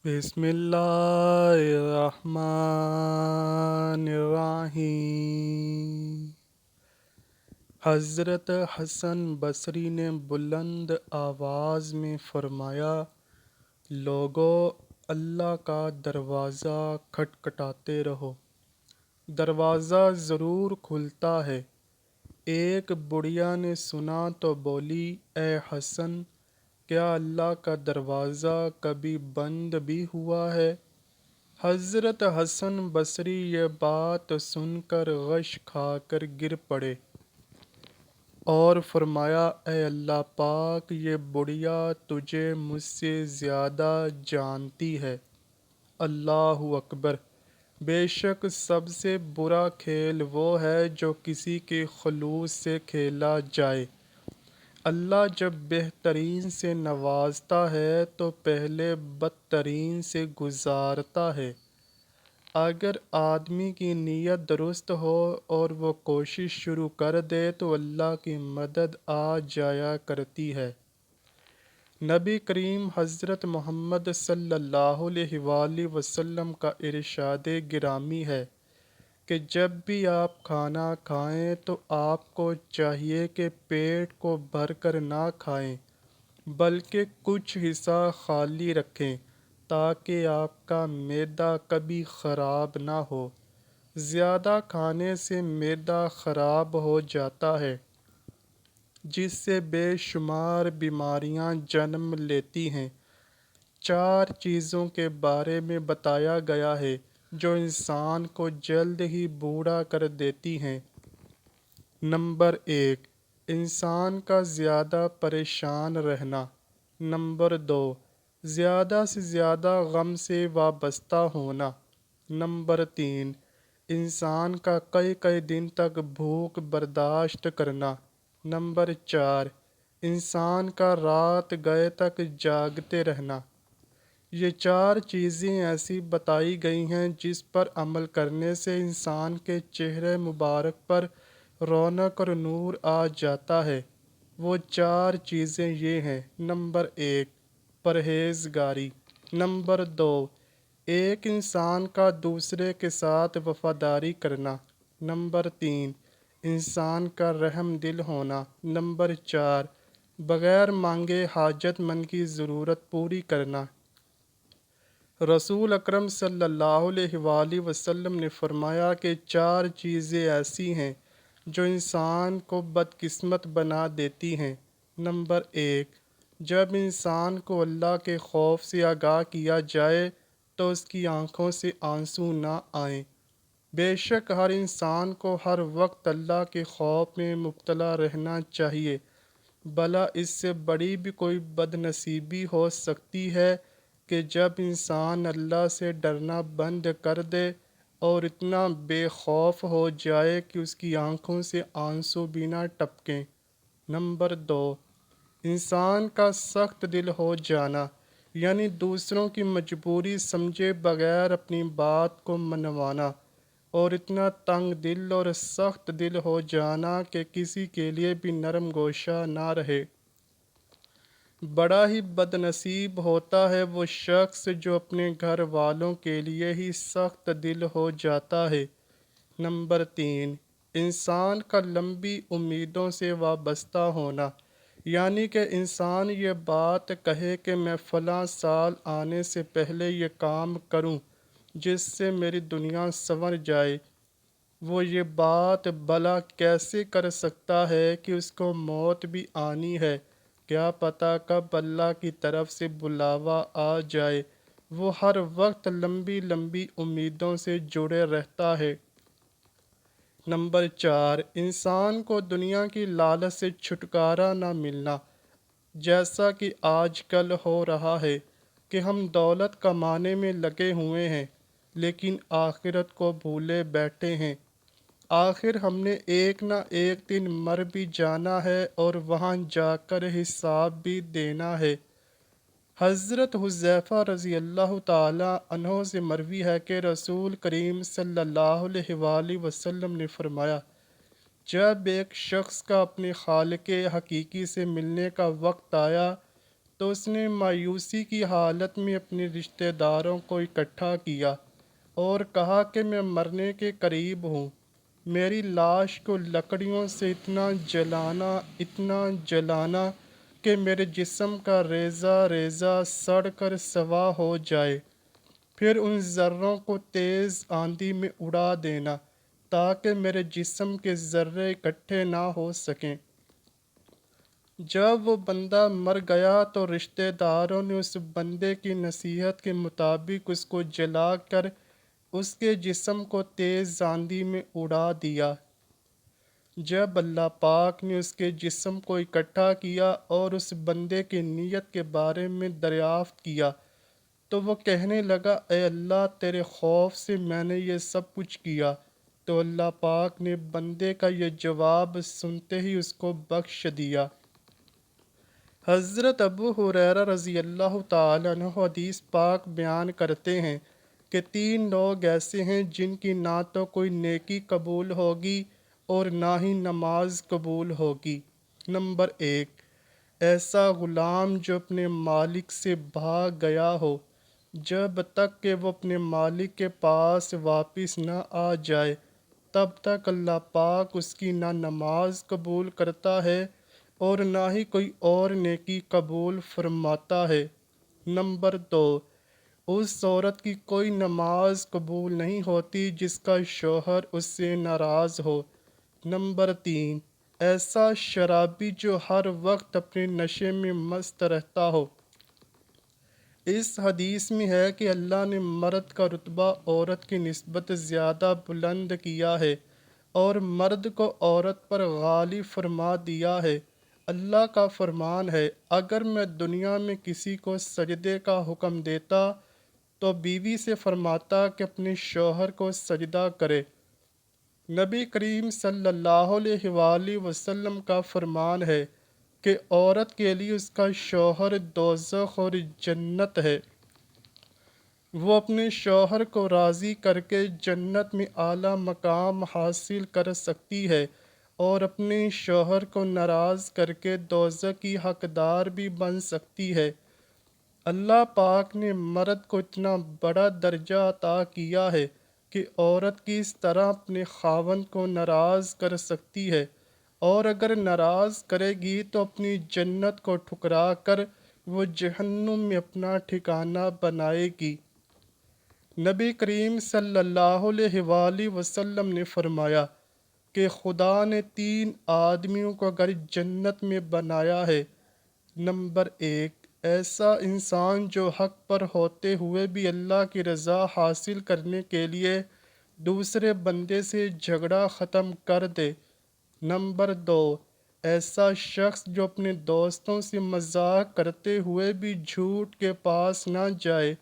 بسم اللہ الرحمن الرحیم۔ حضرت حسن بصری نے بلند آواز میں فرمایا، لوگو، اللہ کا دروازہ کھٹکھٹاتے رہو، دروازہ ضرور کھلتا ہے۔ ایک بڑھیا نے سنا تو بولی، اے حسن، کیا اللہ کا دروازہ کبھی بند بھی ہوا ہے؟ حضرت حسن بصری یہ بات سن کر غش کھا کر گر پڑے اور فرمایا، اے اللہ پاک، یہ بڑھیا تجھے مجھ سے زیادہ جانتی ہے۔ اللہ اکبر۔ بے شک سب سے برا کھیل وہ ہے جو کسی کے خلوص سے کھیلا جائے۔ اللہ جب بہترین سے نوازتا ہے تو پہلے بدترین سے گزارتا ہے۔ اگر آدمی کی نیت درست ہو اور وہ کوشش شروع کر دے تو اللہ کی مدد آ جایا کرتی ہے۔ نبی کریم حضرت محمد صلی اللہ علیہ وآلہ وسلم کا ارشاد گرامی ہے کہ جب بھی آپ کھانا کھائیں تو آپ کو چاہیے کہ پیٹ کو بھر کر نہ کھائیں بلکہ کچھ حصہ خالی رکھیں تاکہ آپ کا معدہ کبھی خراب نہ ہو۔ زیادہ کھانے سے معدہ خراب ہو جاتا ہے جس سے بے شمار بیماریاں جنم لیتی ہیں۔ 4 چیزوں کے بارے میں بتایا گیا ہے جو انسان کو جلد ہی بوڑھا کر دیتی ہیں۔ نمبر 1، انسان کا زیادہ پریشان رہنا۔ نمبر 2، زیادہ سے زیادہ غم سے وابستہ ہونا۔ نمبر 3، انسان کا کئی دن تک بھوک برداشت کرنا۔ نمبر 4، انسان کا رات گئے تک جاگتے رہنا۔ یہ 4 چیزیں ایسی بتائی گئی ہیں جس پر عمل کرنے سے انسان کے چہرے مبارک پر رونق اور نور آ جاتا ہے۔ وہ 4 چیزیں یہ ہیں۔ نمبر 1، پرہیزگاری۔ نمبر 2، ایک انسان کا دوسرے کے ساتھ وفاداری کرنا۔ نمبر 3، انسان کا رحم دل ہونا۔ نمبر 4، بغیر مانگے حاجت مند کی ضرورت پوری کرنا۔ رسول اکرم صلی اللہ علیہ وآلہ وسلم نے فرمایا کہ 4 چیزیں ایسی ہیں جو انسان کو بدقسمت بنا دیتی ہیں۔ نمبر 1، جب انسان کو اللہ کے خوف سے آگاہ کیا جائے تو اس کی آنکھوں سے آنسو نہ آئیں۔ بے شک ہر انسان کو ہر وقت اللہ کے خوف میں مبتلا رہنا چاہیے، بھلا اس سے بڑی بھی کوئی بد نصیبی ہو سکتی ہے کہ جب انسان اللہ سے ڈرنا بند کر دے اور اتنا بے خوف ہو جائے کہ اس کی آنکھوں سے آنسو بھی نہ ٹپکیں۔ نمبر 2، انسان کا سخت دل ہو جانا، یعنی دوسروں کی مجبوری سمجھے بغیر اپنی بات کو منوانا، اور اتنا تنگ دل اور سخت دل ہو جانا کہ کسی کے لیے بھی نرم گوشہ نہ رہے۔ بڑا ہی بد نصیب ہوتا ہے وہ شخص جو اپنے گھر والوں کے لیے ہی سخت دل ہو جاتا ہے۔ نمبر 3، انسان کا لمبی امیدوں سے وابستہ ہونا، یعنی کہ انسان یہ بات کہے کہ میں فلاں سال آنے سے پہلے یہ کام کروں جس سے میری دنیا سنور جائے۔ وہ یہ بات بھلا کیسے کر سکتا ہے کہ اس کو موت بھی آنی ہے، کیا پتہ کب اللہ کی طرف سے بلاوا آ جائے۔ وہ ہر وقت لمبی امیدوں سے جڑے رہتا ہے۔ نمبر 4، انسان کو دنیا کی لالچ سے چھٹکارا نہ ملنا، جیسا کہ آج کل ہو رہا ہے کہ ہم دولت کمانے میں لگے ہوئے ہیں لیکن آخرت کو بھولے بیٹھے ہیں۔ آخر ہم نے ایک نہ ایک دن مر بھی جانا ہے اور وہاں جا کر حساب بھی دینا ہے۔ حضرت حذیفہ رضی اللہ تعالی عنہ سے مروی ہے کہ رسول کریم صلی اللہ علیہ وآلہ وسلم نے فرمایا، جب ایک شخص کا اپنے خالق حقیقی سے ملنے کا وقت آیا تو اس نے مایوسی کی حالت میں اپنے رشتہ داروں کو اکٹھا کیا اور کہا کہ میں مرنے کے قریب ہوں، میری لاش کو لکڑیوں سے اتنا جلانا کہ میرے جسم کا ریزہ ریزہ سڑ کر سوا ہو جائے، پھر ان ذروں کو تیز آندھی میں اڑا دینا تاکہ میرے جسم کے ذرے اکٹھے نہ ہو سکیں۔ جب وہ بندہ مر گیا تو رشتہ داروں نے اس بندے کی نصیحت کے مطابق اس کو جلا کر اس کے جسم کو تیز آندھی میں اڑا دیا۔ جب اللہ پاک نے اس کے جسم کو اکٹھا کیا اور اس بندے کی نیت کے بارے میں دریافت کیا تو وہ کہنے لگا، اے اللہ، تیرے خوف سے میں نے یہ سب کچھ کیا۔ تو اللہ پاک نے بندے کا یہ جواب سنتے ہی اس کو بخش دیا۔ حضرت ابو ہریرہ رضی اللہ تعالیٰ عنہ حدیث پاک بیان کرتے ہیں کہ 3 لوگ ایسے ہیں جن کی نہ تو کوئی نیکی قبول ہوگی اور نہ ہی نماز قبول ہوگی۔ نمبر 1، ایسا غلام جو اپنے مالک سے بھاگ گیا ہو جب تک کہ وہ اپنے مالک کے پاس واپس نہ آ جائے تب تک اللہ پاک اس کی نہ نماز قبول کرتا ہے اور نہ ہی کوئی اور نیکی قبول فرماتا ہے۔ نمبر 2، اس عورت کی کوئی نماز قبول نہیں ہوتی جس کا شوہر اس سے ناراض ہو۔ نمبر 3، ایسا شرابی جو ہر وقت اپنے نشے میں مست رہتا ہو۔ اس حدیث میں ہے کہ اللہ نے مرد کا رتبہ عورت کی نسبت زیادہ بلند کیا ہے اور مرد کو عورت پر غالب فرما دیا ہے۔ اللہ کا فرمان ہے، اگر میں دنیا میں کسی کو سجدے کا حکم دیتا تو بیوی سے فرماتا کہ اپنے شوہر کو سجدہ کرے۔ نبی کریم صلی اللہ علیہ وآلہ وسلم کا فرمان ہے کہ عورت کے لیے اس کا شوہر دوزخ اور جنت ہے۔ وہ اپنے شوہر کو راضی کر کے جنت میں اعلیٰ مقام حاصل کر سکتی ہے اور اپنے شوہر کو ناراض کر کے دوزخ کی حقدار بھی بن سکتی ہے۔ اللہ پاک نے مرد کو اتنا بڑا درجہ عطا کیا ہے کہ عورت کس طرح اپنے خاوند کو ناراض کر سکتی ہے، اور اگر ناراض کرے گی تو اپنی جنت کو ٹھکرا کر وہ جہنم میں اپنا ٹھکانہ بنائے گی۔ نبی کریم صلی اللہ علیہ وآلہ وسلم نے فرمایا کہ خدا نے 3 آدمیوں کو اگر جنت میں بنایا ہے۔ نمبر 1، ایسا انسان جو حق پر ہوتے ہوئے بھی اللہ کی رضا حاصل کرنے کے لیے دوسرے بندے سے جھگڑا ختم کر دے۔ نمبر 2، ایسا شخص جو اپنے دوستوں سے مذاق کرتے ہوئے بھی جھوٹ کے پاس نہ جائے۔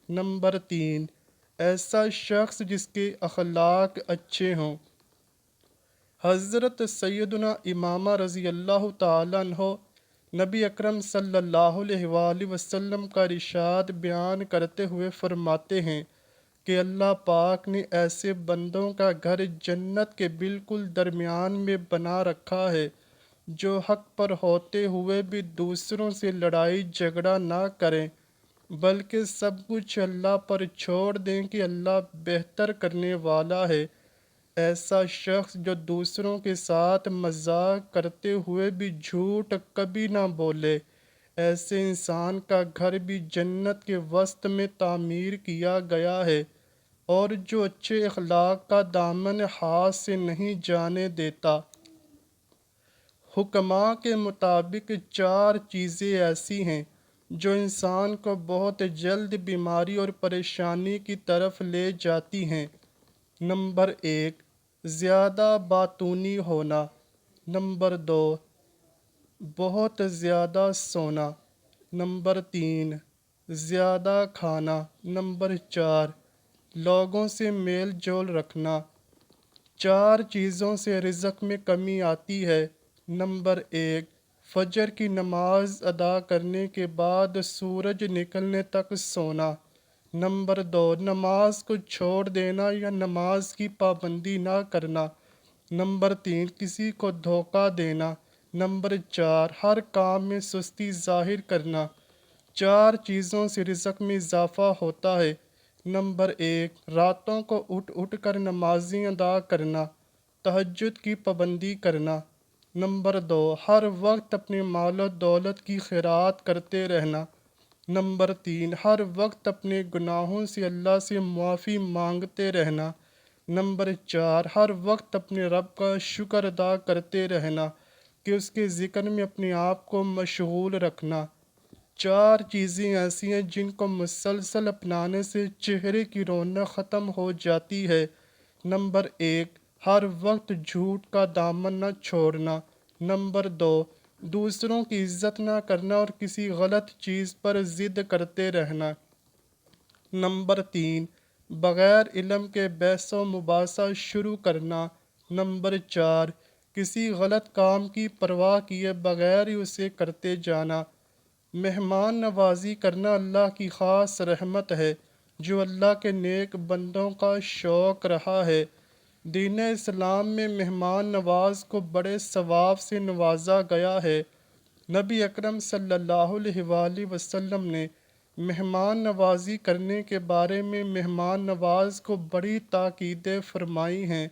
نمبر 3، ایسا شخص جس کے اخلاق اچھے ہوں۔ حضرت سیدنا امامہ رضی اللہ تعالیٰ عنہ نبی اکرم صلی اللہ علیہ وآلہ وسلم کا ارشاد بیان کرتے ہوئے فرماتے ہیں کہ اللہ پاک نے ایسے بندوں کا گھر جنت کے بالکل درمیان میں بنا رکھا ہے جو حق پر ہوتے ہوئے بھی دوسروں سے لڑائی جھگڑا نہ کریں بلکہ سب کچھ اللہ پر چھوڑ دیں کہ اللہ بہتر کرنے والا ہے۔ ایسا شخص جو دوسروں کے ساتھ مذاق کرتے ہوئے بھی جھوٹ کبھی نہ بولے، ایسے انسان کا گھر بھی جنت کے وسط میں تعمیر کیا گیا ہے، اور جو اچھے اخلاق کا دامن ہاتھ سے نہیں جانے دیتا۔ حکماء کے مطابق 4 چیزیں ایسی ہیں جو انسان کو بہت جلد بیماری اور پریشانی کی طرف لے جاتی ہیں۔ نمبر 1، زیادہ باتونی ہونا۔ نمبر 2، بہت زیادہ سونا۔ نمبر 3، زیادہ کھانا۔ نمبر 4، لوگوں سے میل جول رکھنا۔ 4 چیزوں سے رزق میں کمی آتی ہے۔ نمبر 1، فجر کی نماز ادا کرنے کے بعد سورج نکلنے تک سونا۔ نمبر 2، نماز کو چھوڑ دینا یا نماز کی پابندی نہ کرنا۔ نمبر 3، کسی کو دھوکہ دینا۔ نمبر 4، ہر کام میں سستی ظاہر کرنا۔ 4 چیزوں سے رزق میں اضافہ ہوتا ہے۔ نمبر 1، راتوں کو اٹھ اٹھ کر نمازیں ادا کرنا، تہجد کی پابندی کرنا۔ نمبر 2، ہر وقت اپنے مال و دولت کی خیرات کرتے رہنا۔ نمبر 3، ہر وقت اپنے گناہوں سے اللہ سے معافی مانگتے رہنا۔ نمبر 4، ہر وقت اپنے رب کا شکر ادا کرتے رہنا کہ اس کے ذکر میں اپنے آپ کو مشغول رکھنا۔ 4 چیزیں ایسی ہیں جن کو مسلسل اپنانے سے چہرے کی رونق ختم ہو جاتی ہے۔ نمبر 1، ہر وقت جھوٹ کا دامن نہ چھوڑنا۔ نمبر 2، دوسروں کی عزت نہ کرنا اور کسی غلط چیز پر ضد کرتے رہنا۔ نمبر 3، بغیر علم کے بحث و مباحثہ شروع کرنا۔ نمبر 4، کسی غلط کام کی پرواہ کیے بغیر ہی اسے کرتے جانا۔ مہمان نوازی کرنا اللہ کی خاص رحمت ہے جو اللہ کے نیک بندوں کا شوق رہا ہے۔ دین اسلام میں مہمان نواز کو بڑے ثواب سے نوازا گیا ہے۔ نبی اکرم صلی اللہ علیہ وآلہ وسلم نے مہمان نوازی کرنے کے بارے میں مہمان نواز کو بڑی تاکیدیں فرمائی ہیں۔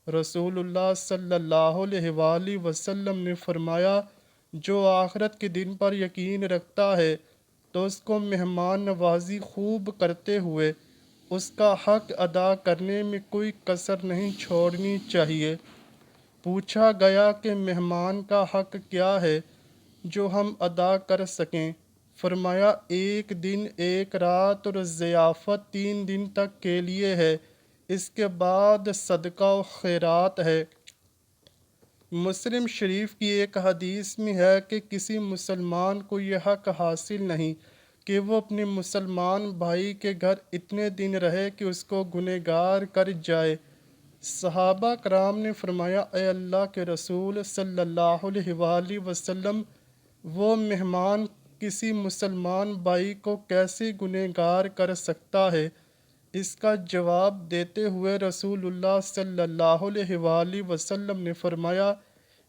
رسول اللہ صلی اللہ علیہ وآلہ وسلم نے فرمایا، جو آخرت کے دن پر یقین رکھتا ہے تو اس کو مہمان نوازی خوب کرتے ہوئے اس کا حق ادا کرنے میں کوئی کسر نہیں چھوڑنی چاہیے۔ پوچھا گیا کہ مہمان کا حق کیا ہے جو ہم ادا کر سکیں؟ فرمایا، 1 دن 1 رات اور ضیافت 3 دن تک کے لیے ہے، اس کے بعد صدقہ و خیرات ہے۔ مسلم شریف کی ایک حدیث میں ہے کہ کسی مسلمان کو یہ حق حاصل نہیں کہ وہ اپنے مسلمان بھائی کے گھر اتنے دن رہے کہ اس کو گنہگار کر جائے۔ صحابہ کرام نے فرمایا، اے اللہ کے رسول صلی اللہ علیہ وآلہ وسلم، وہ مہمان کسی مسلمان بھائی کو کیسے گنہگار کر سکتا ہے؟ اس کا جواب دیتے ہوئے رسول اللہ صلی اللہ علیہ وآلہ وسلم نے فرمایا،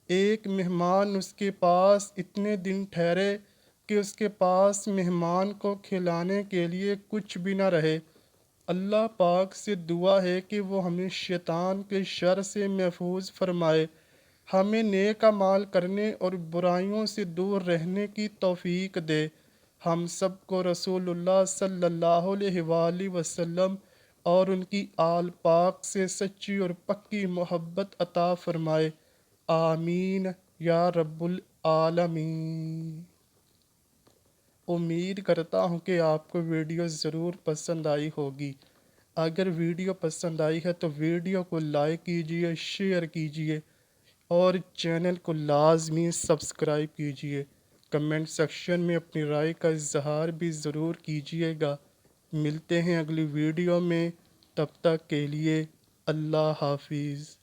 ایک مہمان اس کے پاس اتنے دن ٹھہرے کہ اس کے پاس مہمان کو کھلانے کے لیے کچھ بھی نہ رہے۔ اللہ پاک سے دعا ہے کہ وہ ہمیں شیطان کے شر سے محفوظ فرمائے، ہمیں نیک اعمال کرنے اور برائیوں سے دور رہنے کی توفیق دے، ہم سب کو رسول اللہ صلی اللہ علیہ وآلہ وسلم اور ان کی آل پاک سے سچی اور پکی محبت عطا فرمائے، آمین یا رب العالمین۔ امید کرتا ہوں کہ آپ کو ویڈیو ضرور پسند آئی ہوگی۔ اگر ویڈیو پسند آئی ہے تو ویڈیو کو لائک کیجئے، شیئر کیجئے اور چینل کو لازمی سبسکرائب کیجئے۔ کمنٹ سیکشن میں اپنی رائے کا اظہار بھی ضرور کیجئے گا۔ ملتے ہیں اگلی ویڈیو میں، تب تک کے لیے اللہ حافظ۔